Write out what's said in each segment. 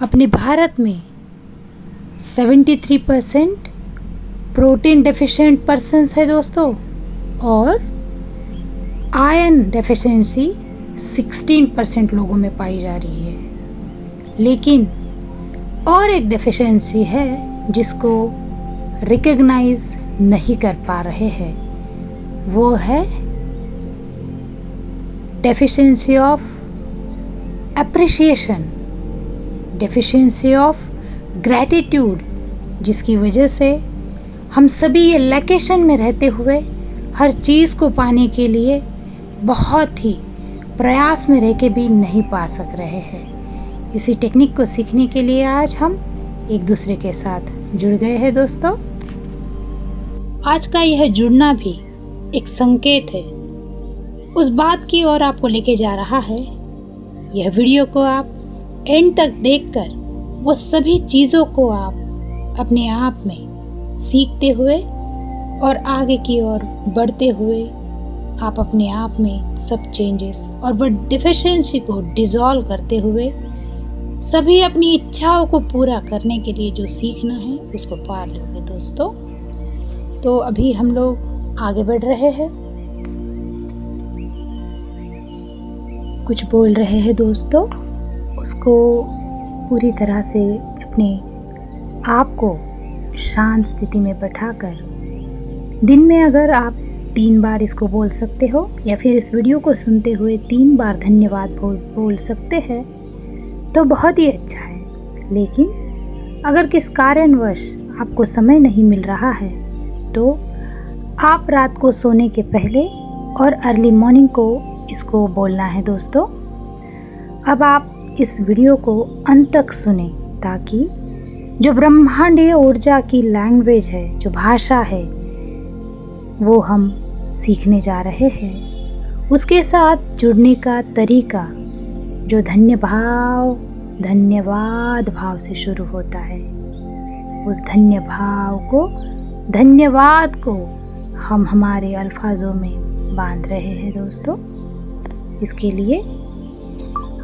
अपने भारत में 73% protein deficient persons है दोस्तों, और आयरन डेफिशिएंसी 16% लोगों में पाई जा रही है। लेकिन और एक डेफिशिएंसी है जिसको रिकॉग्नाइज नहीं कर पा रहे हैं, वो है deficiency of appreciation, deficiency of gratitude, जिसकी वजह से हम सभी ये लैकेशन में रहते हुए हर चीज़ को पाने के लिए बहुत ही प्रयास में रह के भी नहीं पा सक रहे हैं। इसी टेक्निक को सीखने के लिए आज हम एक दूसरे के साथ जुड़ गए हैं दोस्तों। आज का यह जुड़ना भी एक संकेत है, उस बात की ओर आपको लेके जा रहा है। यह वीडियो को आप एंड तक देखकर वो सभी चीज़ों को आप अपने आप में सीखते हुए और आगे की ओर बढ़ते हुए आप अपने आप में सब चेंजेस और वो डिफिशिएंसी को डिसॉल्व करते हुए सभी अपनी इच्छाओं को पूरा करने के लिए जो सीखना है उसको पा लोगे दोस्तों। तो अभी हम लोग आगे बढ़ रहे हैं, कुछ बोल रहे हैं दोस्तों, उसको पूरी तरह से अपने आप को शांत स्थिति में बैठाकर दिन में अगर आप 3 बार इसको बोल सकते हो या फिर इस वीडियो को सुनते हुए 3 बार धन्यवाद बोल सकते हैं तो बहुत ही अच्छा है। लेकिन अगर किस कारणवश आपको समय नहीं मिल रहा है तो आप रात को सोने के पहले और अर्ली मॉर्निंग को इसको बोलना है दोस्तों। अब आप इस वीडियो को अंत तक सुने ताकि जो ब्रह्मांडीय ऊर्जा की लैंग्वेज है, जो भाषा है, वो हम सीखने जा रहे हैं। उसके साथ जुड़ने का तरीका जो धन्यवाद भाव से शुरू होता है, उस धन्यवाद को हम हमारे अल्फाजों में बांध रहे हैं दोस्तों। इसके लिए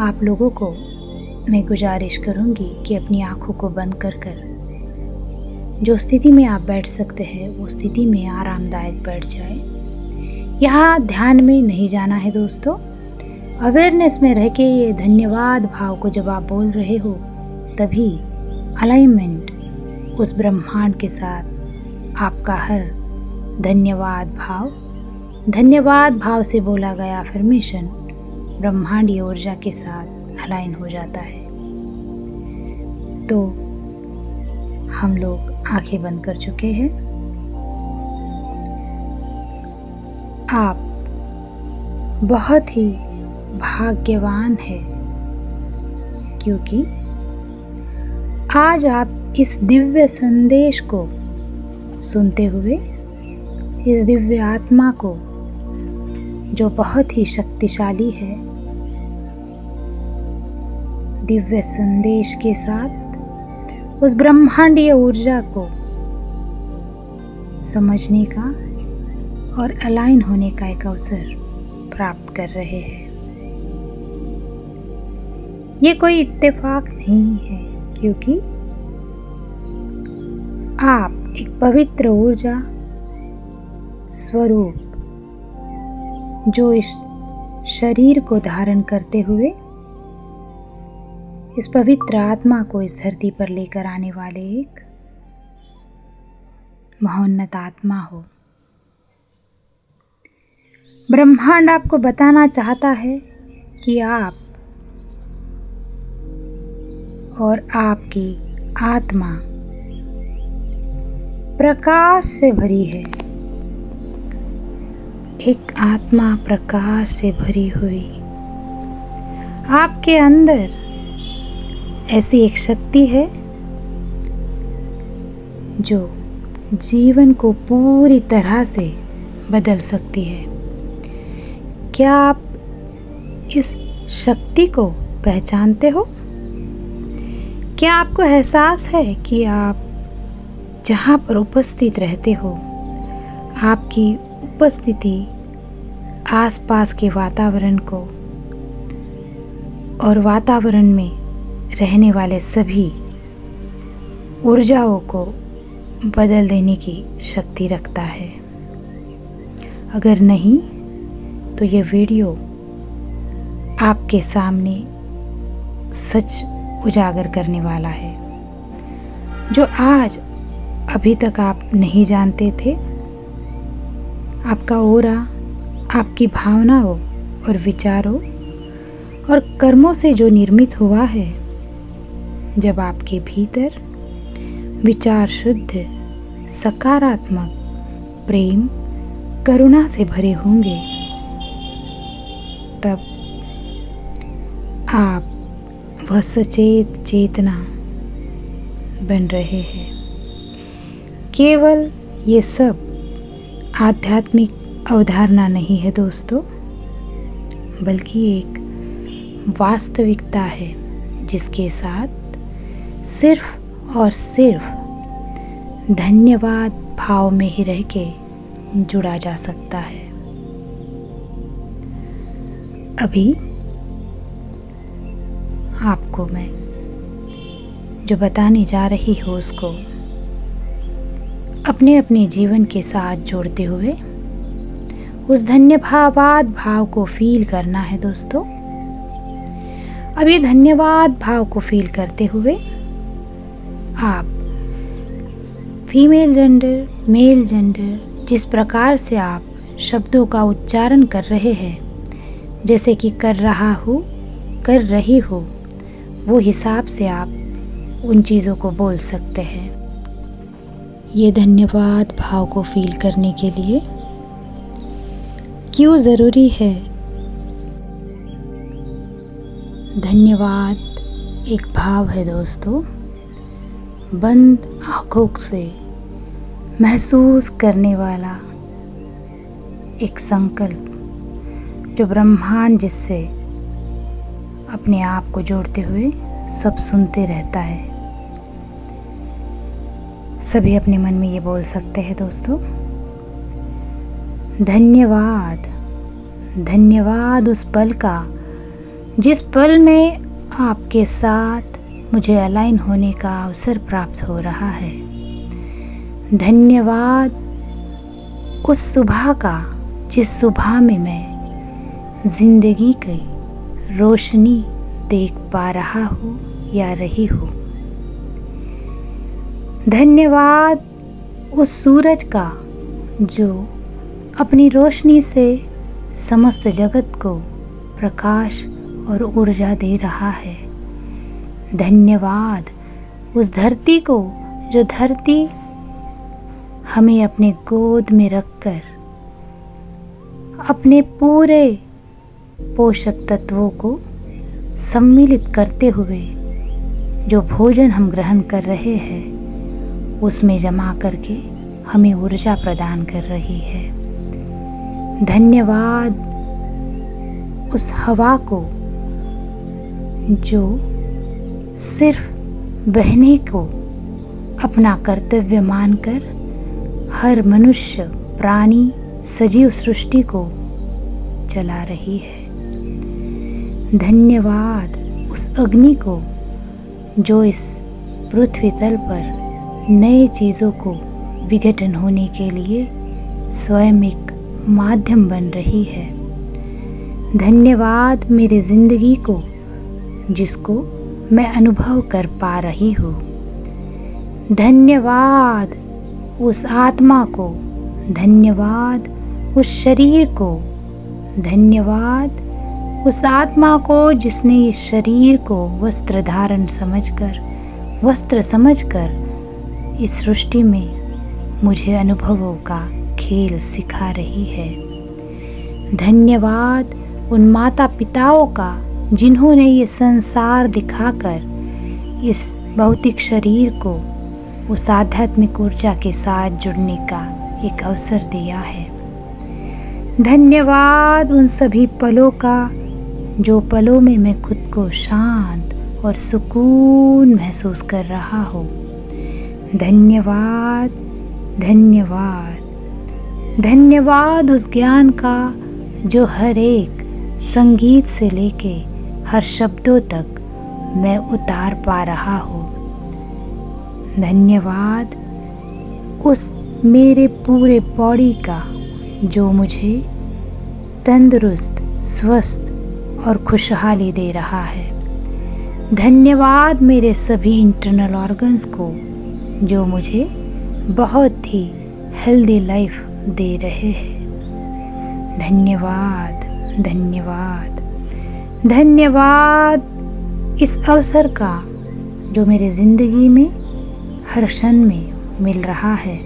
आप लोगों को मैं गुजारिश करूंगी कि अपनी आँखों को बंद कर जो स्थिति में आप बैठ सकते हैं वो स्थिति में आरामदायक बैठ जाए। यहाँ ध्यान में नहीं जाना है दोस्तों, अवेयरनेस में रह के ये धन्यवाद भाव को जब आप बोल रहे हो तभी अलाइनमेंट उस ब्रह्मांड के साथ आपका हर धन्यवाद भाव से बोला गया अफर्मेशन ब्रह्मांडीय ऊर्जा के साथ अलाइन हो जाता है। तो हम लोग आंखें बंद कर चुके हैं। आप बहुत ही भाग्यवान है क्योंकि आज आप इस दिव्य संदेश को सुनते हुए इस दिव्य आत्मा को जो बहुत ही शक्तिशाली है, दिव्य संदेश के साथ उस ब्रह्मांडीय ऊर्जा को समझने का और अलाइन होने का एक अवसर प्राप्त कर रहे हैं। ये कोई इत्तेफाक नहीं है क्योंकि आप एक पवित्र ऊर्जा स्वरूप जो इस शरीर को धारण करते हुए इस पवित्र आत्मा को इस धरती पर लेकर आने वाले एक महोन्नत आत्मा हो। ब्रह्मांड आपको बताना चाहता है कि आप और आपकी आत्मा प्रकाश से भरी है। एक आत्मा प्रकाश से भरी हुई आपके अंदर ऐसी एक शक्ति है जो जीवन को पूरी तरह से बदल सकती है। क्या आप इस शक्ति को पहचानते हो? क्या आपको एहसास है कि आप जहाँ पर उपस्थित रहते हो, आपकी उपस्थिति आसपास के वातावरण को और वातावरण में रहने वाले सभी ऊर्जाओं को बदल देने की शक्ति रखता है। अगर नहीं तो ये वीडियो आपके सामने सच उजागर करने वाला है जो आज अभी तक आप नहीं जानते थे। आपका ओरा आपकी भावनाओं और विचारों और कर्मों से जो निर्मित हुआ है। जब आपके भीतर विचार शुद्ध, सकारात्मक, प्रेम, करुणा से भरे होंगे, तब आप वह सचेत चेतना बन रहे हैं। केवल ये सब आध्यात्मिक अवधारणा नहीं है दोस्तों, बल्कि एक वास्तविकता है जिसके साथ सिर्फ और सिर्फ धन्यवाद भाव में ही रह के जुड़ा जा सकता है। अभी आपको मैं जो बताने जा रही हूँ उसको अपने अपने जीवन के साथ जोड़ते हुए उस धन्यवाद भाव को फील करना है दोस्तों। अब ये धन्यवाद भाव को फील करते हुए आप फीमेल जेंडर, मेल जेंडर, जिस प्रकार से आप शब्दों का उच्चारण कर रहे हैं, जैसे कि कर रहा हूँ, कर रही हूँ, वो हिसाब से आप उन चीज़ों को बोल सकते हैं। ये धन्यवाद भाव को फील करने के लिए क्यों ज़रूरी है? धन्यवाद एक भाव है दोस्तों, बंद आँखों से महसूस करने वाला एक संकल्प जो ब्रह्मांड जिससे अपने आप को जोड़ते हुए सब सुनते रहता है। सभी अपने मन में ये बोल सकते हैं दोस्तों, धन्यवाद। धन्यवाद उस पल का जिस पल में आपके साथ मुझे अलाइन होने का अवसर प्राप्त हो रहा है। धन्यवाद उस सुबह का जिस सुबह में मैं जिंदगी की रोशनी देख पा रहा हूँ या रही हूँ। धन्यवाद उस सूरज का जो अपनी रोशनी से समस्त जगत को प्रकाश और ऊर्जा दे रहा है। धन्यवाद उस धरती को जो धरती हमें अपने गोद में रखकर अपने पूरे पोषक तत्वों को सम्मिलित करते हुए जो भोजन हम ग्रहण कर रहे हैं उसमें जमा करके हमें ऊर्जा प्रदान कर रही है। धन्यवाद उस हवा को जो सिर्फ बहने को अपना कर्तव्य मानकर हर मनुष्य, प्राणी, सजीव सृष्टि को चला रही है। धन्यवाद उस अग्नि को जो इस पृथ्वी तल पर नए चीज़ों को विघटन होने के लिए स्वयं एक माध्यम बन रही है। धन्यवाद मेरी जिंदगी को जिसको मैं अनुभव कर पा रही हूँ। धन्यवाद उस आत्मा को, धन्यवाद उस शरीर को, धन्यवाद उस आत्मा को जिसने इस शरीर को वस्त्र धारण समझकर, वस्त्र समझकर इस सृष्टि में मुझे अनुभवों का खेल सिखा रही है। धन्यवाद उन माता पिताओं का जिन्होंने ये संसार दिखाकर इस भौतिक शरीर को उस आध्यात्मिक ऊर्जा के साथ जुड़ने का एक अवसर दिया है। धन्यवाद उन सभी पलों का जो पलों में मैं खुद को शांत और सुकून महसूस कर रहा हूँ। धन्यवाद, धन्यवाद, धन्यवाद उस ज्ञान का जो हर एक संगीत से लेके हर शब्दों तक मैं उतार पा रहा हूँ। धन्यवाद उस मेरे पूरे बॉडी का जो मुझे तंदुरुस्त, स्वस्थ और खुशहाली दे रहा है। धन्यवाद मेरे सभी इंटरनल ऑर्गन्स को जो मुझे बहुत ही हेल्दी लाइफ दे रहे हैं। धन्यवाद, धन्यवाद, धन्यवाद इस अवसर का जो मेरे ज़िंदगी में हर क्षण में मिल रहा है।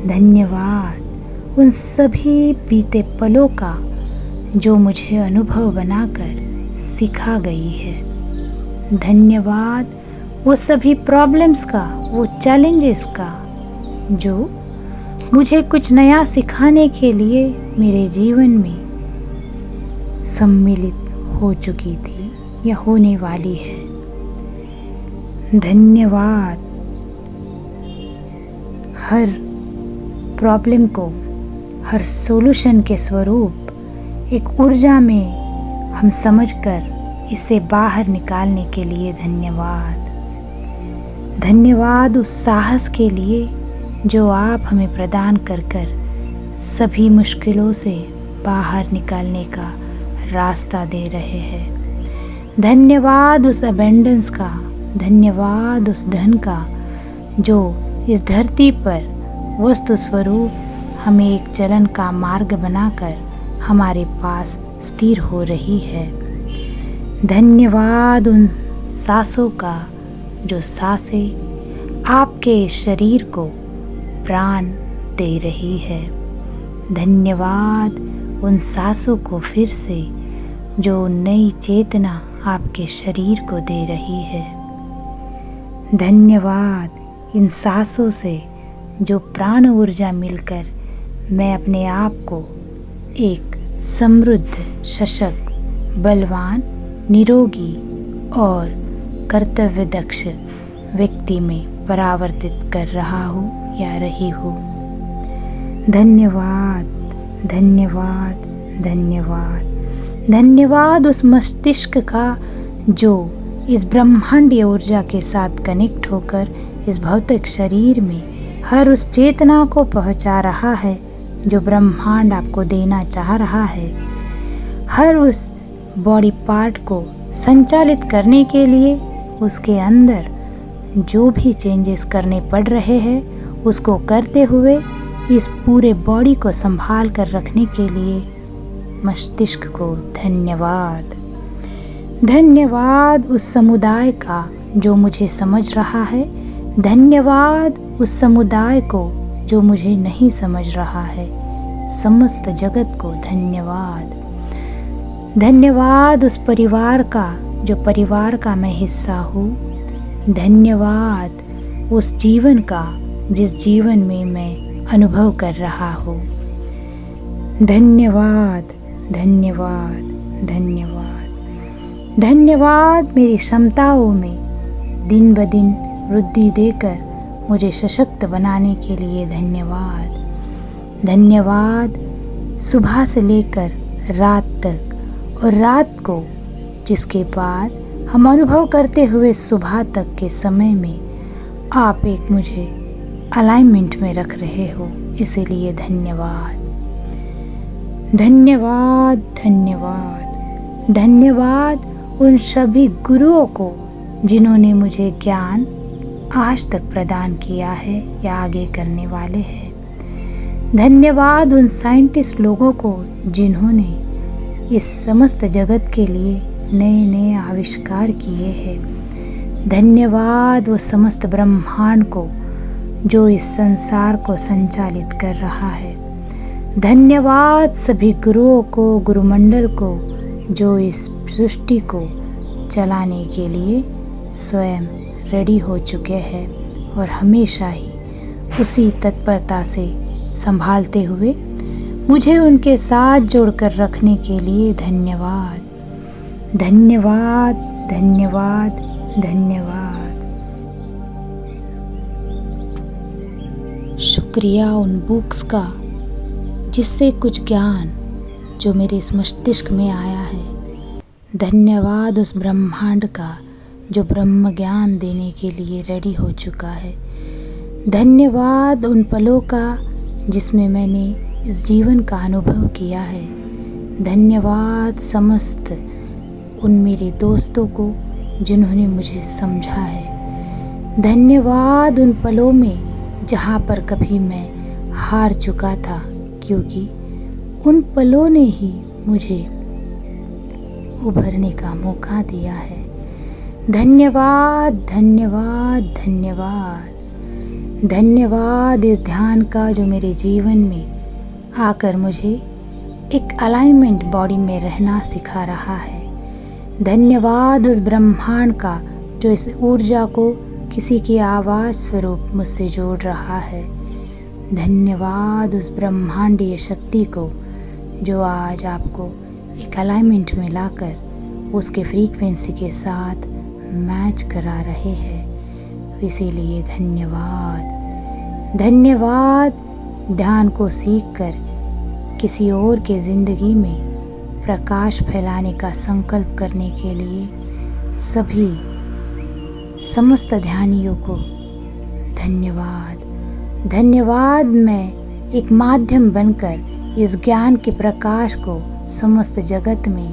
धन्यवाद उन सभी बीते पलों का जो मुझे अनुभव बनाकर सिखा गई है। धन्यवाद वो सभी प्रॉब्लम्स का, वो चैलेंजेस का जो मुझे कुछ नया सिखाने के लिए मेरे जीवन में सम्मिलित हो चुकी थी या होने वाली है। धन्यवाद हर प्रॉब्लम को, हर सॉल्यूशन के स्वरूप एक ऊर्जा में हम समझकर इसे बाहर निकालने के लिए धन्यवाद। धन्यवाद उस साहस के लिए जो आप हमें प्रदान कर सभी मुश्किलों से बाहर निकालने का रास्ता दे रहे हैं। धन्यवाद उस अबेंडेंस का, धन्यवाद उस धन का जो इस धरती पर वस्तु स्वरूप हमें एक चलन का मार्ग बनाकर हमारे पास स्थिर हो रही है। धन्यवाद उन सांसों का जो सांसें आपके शरीर को प्राण दे रही है। धन्यवाद उन सांसों को फिर से जो नई चेतना आपके शरीर को दे रही है। धन्यवाद इन सांसों से जो प्राण ऊर्जा मिलकर मैं अपने आप को एक समृद्ध, सशक्त, बलवान, निरोगी और कर्तव्यदक्ष व्यक्ति में परावर्तित कर रहा हूँ या रही हूँ। धन्यवाद, धन्यवाद, धन्यवाद, धन्यवाद उस मस्तिष्क का जो इस ब्रह्मांडीय ऊर्जा के साथ कनेक्ट होकर इस भौतिक शरीर में हर उस चेतना को पहुँचा रहा है जो ब्रह्मांड आपको देना चाह रहा है। हर उस बॉडी पार्ट को संचालित करने के लिए उसके अंदर जो भी चेंजेस करने पड़ रहे हैं उसको करते हुए इस पूरे बॉडी को संभाल कर रखने के लिए मस्तिष्क को धन्यवाद। धन्यवाद उस समुदाय का जो मुझे समझ रहा है। धन्यवाद उस समुदाय को जो मुझे नहीं समझ रहा है। समस्त जगत को धन्यवाद। धन्यवाद उस परिवार का जो परिवार का मैं हिस्सा हूँ। धन्यवाद उस जीवन का जिस जीवन में मैं अनुभव कर रहा हूँ। धन्यवाद, धन्यवाद, धन्यवाद, धन्यवाद मेरी क्षमताओं में दिन ब दिन वृद्धि देकर मुझे सशक्त बनाने के लिए धन्यवाद। धन्यवाद सुबह से लेकर रात तक और रात को जिसके बाद हम अनुभव करते हुए सुबह तक के समय में आप एक मुझे अलाइनमेंट में रख रहे हो, इसीलिए धन्यवाद। धन्यवाद, धन्यवाद, धन्यवाद उन सभी गुरुओं को जिन्होंने मुझे ज्ञान आज तक प्रदान किया है या आगे करने वाले हैं। धन्यवाद उन साइंटिस्ट लोगों को जिन्होंने इस समस्त जगत के लिए नए नए आविष्कार किए हैं। धन्यवाद वो समस्त ब्रह्मांड को जो इस संसार को संचालित कर रहा है। धन्यवाद सभी गुरुओं को, गुरुमंडल को जो इस सृष्टि को चलाने के लिए स्वयं रेडी हो चुके हैं और हमेशा ही उसी तत्परता से संभालते हुए मुझे उनके साथ जोड़कर रखने के लिए धन्यवाद। धन्यवाद, धन्यवाद, धन्यवाद। शुक्रिया उन बुक्स का जिससे कुछ ज्ञान जो मेरे इस मस्तिष्क में आया है। धन्यवाद उस ब्रह्मांड का जो ब्रह्म ज्ञान देने के लिए रेडी हो चुका है। धन्यवाद उन पलों का जिसमें मैंने इस जीवन का अनुभव किया है। धन्यवाद समस्त उन मेरे दोस्तों को जिन्होंने मुझे समझा है। धन्यवाद उन पलों में जहाँ पर कभी मैं हार चुका था, क्योंकि उन पलों ने ही मुझे उभरने का मौका दिया है। धन्यवाद धन्यवाद धन्यवाद धन्यवाद इस ध्यान का जो मेरे जीवन में आकर मुझे एक अलाइनमेंट बॉडी में रहना सिखा रहा है। धन्यवाद उस ब्रह्मांड का जो इस ऊर्जा को किसी की आवाज़ स्वरूप मुझसे जोड़ रहा है। धन्यवाद उस ब्रह्मांडीय शक्ति को जो आज आपको एक अलाइनमेंट में लाकर उसके फ्रीक्वेंसी के साथ मैच करा रहे हैं। इसीलिए धन्यवाद। धन्यवाद ध्यान को सीखकर किसी और के ज़िंदगी में प्रकाश फैलाने का संकल्प करने के लिए सभी समस्त ध्यानियों को धन्यवाद। धन्यवाद। मैं एक माध्यम बनकर इस ज्ञान के प्रकाश को समस्त जगत में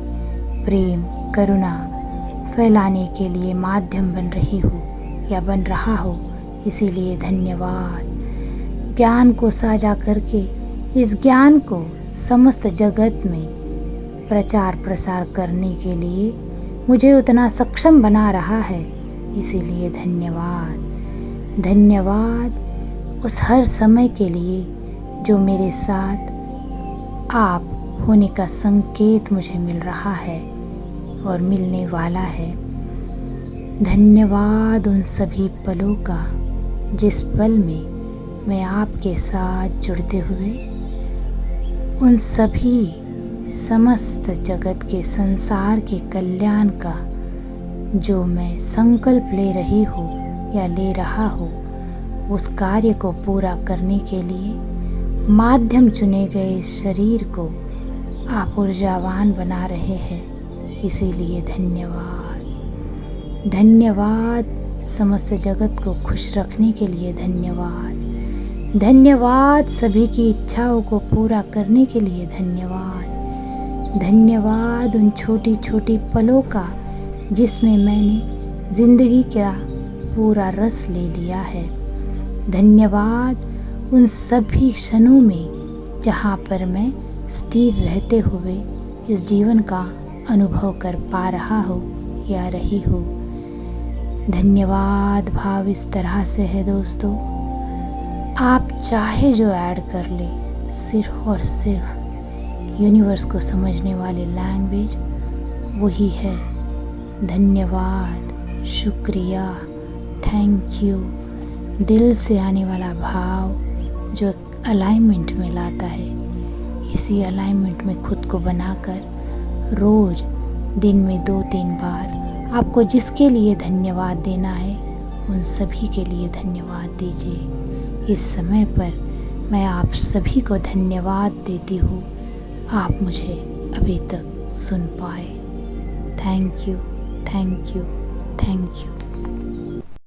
प्रेम करुणा फैलाने के लिए माध्यम बन रही हूँ या बन रहा हो। इसीलिए धन्यवाद। ज्ञान को साझा करके इस ज्ञान को समस्त जगत में प्रचार प्रसार करने के लिए मुझे उतना सक्षम बना रहा है। इसीलिए धन्यवाद। धन्यवाद उस हर समय के लिए जो मेरे साथ आप होने का संकेत मुझे मिल रहा है और मिलने वाला है। धन्यवाद उन सभी पलों का जिस पल में मैं आपके साथ जुड़ते हुए उन सभी समस्त जगत के संसार के कल्याण का जो मैं संकल्प ले रही हूँ या ले रहा हूँ, उस कार्य को पूरा करने के लिए माध्यम चुने गए इस शरीर को आप ऊर्जावान बना रहे हैं। इसीलिए धन्यवाद। धन्यवाद समस्त जगत को खुश रखने के लिए धन्यवाद। धन्यवाद सभी की इच्छाओं को पूरा करने के लिए धन्यवाद। धन्यवाद उन छोटी छोटी पलों का जिसमें मैंने ज़िंदगी का पूरा रस ले लिया है। धन्यवाद उन सभी क्षणों में जहाँ पर मैं स्थिर रहते हुए इस जीवन का अनुभव कर पा रहा हो या रही हो। धन्यवाद भाव इस तरह से है दोस्तों, आप चाहे जो ऐड कर ले, सिर्फ और सिर्फ यूनिवर्स को समझने वाली लैंग्वेज वही है। धन्यवाद, शुक्रिया, थैंक यू, दिल से आने वाला भाव जो अलाइनमेंट में लाता है। इसी अलाइनमेंट में खुद को बनाकर रोज़ दिन में 2-3 बार आपको जिसके लिए धन्यवाद देना है उन सभी के लिए धन्यवाद दीजिए। इस समय पर मैं आप सभी को धन्यवाद देती हूँ, आप मुझे अभी तक सुन पाए। Thank you, thank you, thank you.